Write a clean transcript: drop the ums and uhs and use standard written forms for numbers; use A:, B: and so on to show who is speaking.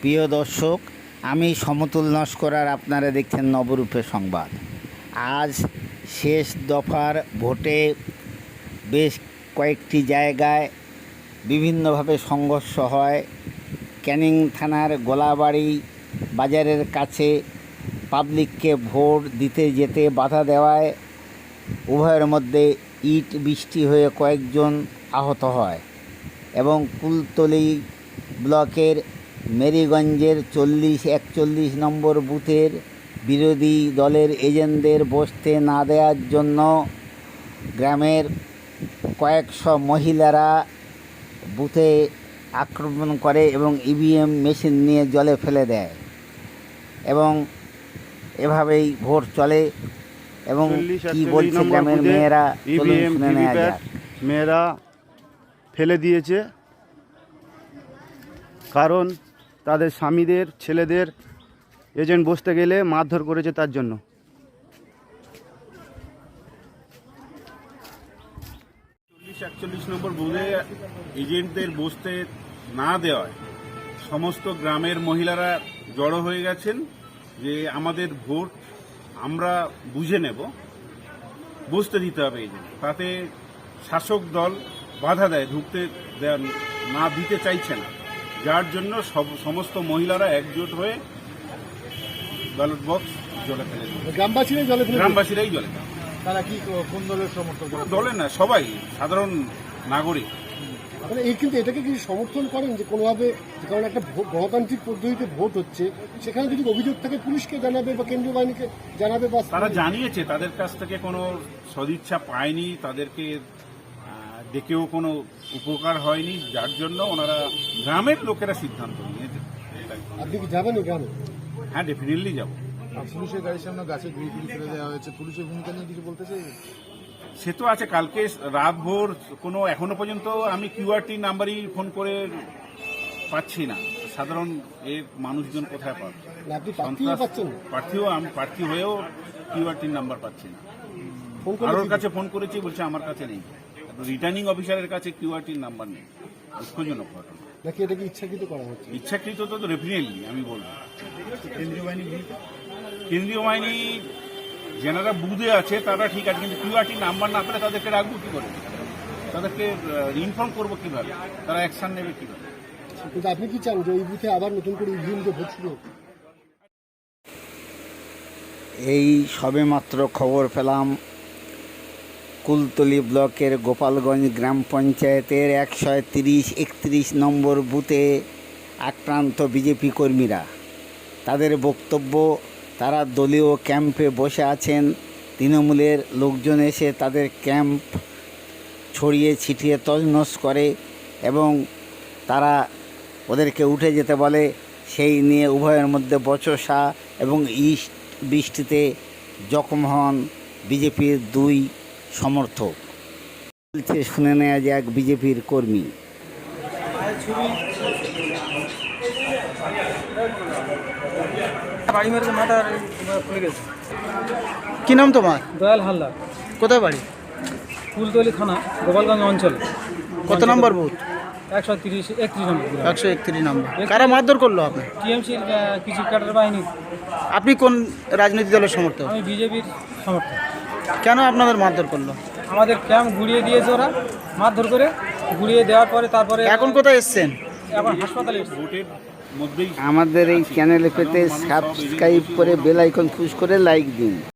A: প্রিয় দর্শক, আমি সমতুল নস্কর আর আপনারা দেখছেন নবরূপের সংবাদ। আজ শেষ দফার ভোটে বেশ কয়েকটি জায়গায় বিভিন্নভাবে সংঘর্ষ হয়। ক্যানিং থানার গোলাবাড়ি বাজারের কাছে পাবলিককে ভোট দিতে যেতে বাধা দেওয়ায় উভয়ের মধ্যে ইট বৃষ্টি হয়ে কয়েকজন আহত হয় এবং কুলতলি ব্লকের মেরিগঞ্জের 40-41 নম্বর বুথের বিরোধী দলের এজেন্টদের বসতে না দেওয়ার জন্য গ্রামের কয়েকশো মহিলারা বুথে আক্রমণ করে এবং ইভিএম মেশিন নিয়ে জলে ফেলে দেয় এবং এভাবেই ভোট চলে। এবং কি বলছে গ্রামের মেয়েরা, চলুন শুনে নেওয়া যাক।
B: মেয়েরা ফেলে দিয়েছে কারণ তাদের স্বামীদের ছেলেদের এজেন্ট বসতে গেলে মারধর করেছে তার জন্য।
C: 40-41 নম্বর বুথে এজেন্টদের বসতে না দেওয়ায় সমস্ত গ্রামের মহিলারা জড়ো হয়ে গেছেন যে আমাদের ভোট আমরা বুঝে নেব, বসতে দিতে হবে এজেন্ট। তাতে শাসক দল বাধা দেয়, ঢুকতে না দিতে চাইছে না, যার জন্য সমস্ত মহিলারা একজোট হয়ে ব্যালট বক্স জলে ফেলে দিল। গ্রামবাসীরাই জলে ফেলে।
D: তারা কি কোন দলের সমর্থন করে?
C: দলের না, সবাই সাধারণ নাগরিক।
D: এই কিন্তু এটাকে কি সমর্থন করেন যে কোনোভাবে, কারণ একটা গণতান্ত্রিক পদ্ধতিতে ভোট হচ্ছে, সেখানে যদি অভিযোগ থাকে পুলিশকে জানাবে বা কেন্দ্রীয় বাহিনীকে জানাবে? বা
C: তারা জানিয়েছে, তাদের কাছ থেকে কোনো সদিচ্ছা পায়নি, তাদেরকে ডেকেও কোনো উপকার হয়নি, যার জন্য ওনারা গ্রামের লোকেরা সিদ্ধান্ত নিয়েছে।
D: আপনি কি যাবেন গ্রামে?
C: হ্যাঁ, ডেফিনেটলি যাবো।
D: পুলিশের গাড়ির সামনে গাছে ঘুরে ফেলে দেওয়া হয়েছে, পুলিশের ভূমিকা নিয়ে কিছু বলতে চাই?
C: সে তো আছে, কালকে রাত ভোর কোনো এখনো পর্যন্ত আমি কিউআরটি নাম্বারই ফোন করে পাচ্ছি না। সাধারণ এর মানুষজন কোথায় পাবে? প্রার্থী হয়েও কিউআরটি নাম্বার পাচ্ছি না। কারোর কাছে ফোন করেছি, বলছে আমার কাছে নেই। রিটার্নিং অফিসারের কাছে কিউআরটির নাম্বার নেই। দুঃখজনক ঘটনা।
D: নাকি এটা কি ইচ্ছাকৃত করা হচ্ছে?
C: ইচ্ছাকৃত তো ডেফিনেটলি আমি বলবো। কেন্দ্রীয় বাহিনী যারা বুথে আছে তারা ঠিক আছে, কিন্তু কিউআরটি নাম্বার না পেলে তাদেরকে রাখবো কি করে? তাদেরকে ইনফর্ম করবো কিভাবে? তারা অ্যাকশন নেবে কিভাবে?
D: কিন্তু আপনি কি চান যে ওই বুথে আবার নতুন করে ইভিএম দিয়ে ভোট শুরু?
A: এই সবেমাত্র খবর পেলাম কুলতলি ব্লকের গোপালগঞ্জ গ্রাম পঞ্চায়েতের 130-31 নম্বর বুথে আক্রান্ত বিজেপি কর্মীরা। তাদের বক্তব্য, তারা দলীয় ক্যাম্পে বসে আছেন, তৃণমূলের লোকজন এসে তাদের ক্যাম্প ছড়িয়ে ছিটিয়ে তছনছ করে এবং তারা ওদেরকে উঠে যেতে বলে। সেই নিয়ে উভয়ের মধ্যে বচসা এবং বৃষ্টিতে জখম হন বিজেপির 2 সমর্থক। বলছে, শুনে নেওয়া যাক বিজেপির কর্মী।
E: কি নাম তোমার?
F: দয়াল হালদার।
E: কোথায় বাড়ি?
F: কুলতলি থানা, গোপালগঞ্জ অঞ্চল।
E: কত নম্বর বুথ?
F: 131 নম্বর।
E: 131 নম্বর। কারা মারধর করলো আপনার?
F: টিএমসির কিছু ক্যাডার বাহিনী।
E: আপনি কোন রাজনৈতিক দলের সমর্থক?
F: আমি বিজেপির সমর্থক।
E: কেন আপনাদের মারধর করলো?
F: আমাদের ক্যাম্প ঘুরিয়ে দিয়েছে ওরা, মারধর করে ঘুরিয়ে দেওয়ার পরে তারপরে
E: এখন কোথায় এসছেন?
F: এখন হাসপাতালে এসেছি।
C: ভোটের মধ্যেই
A: আমাদের এই চ্যানেলে পেতে সাবস্ক্রাইব করে বেল আইকন পুশ করে লাইক দিন।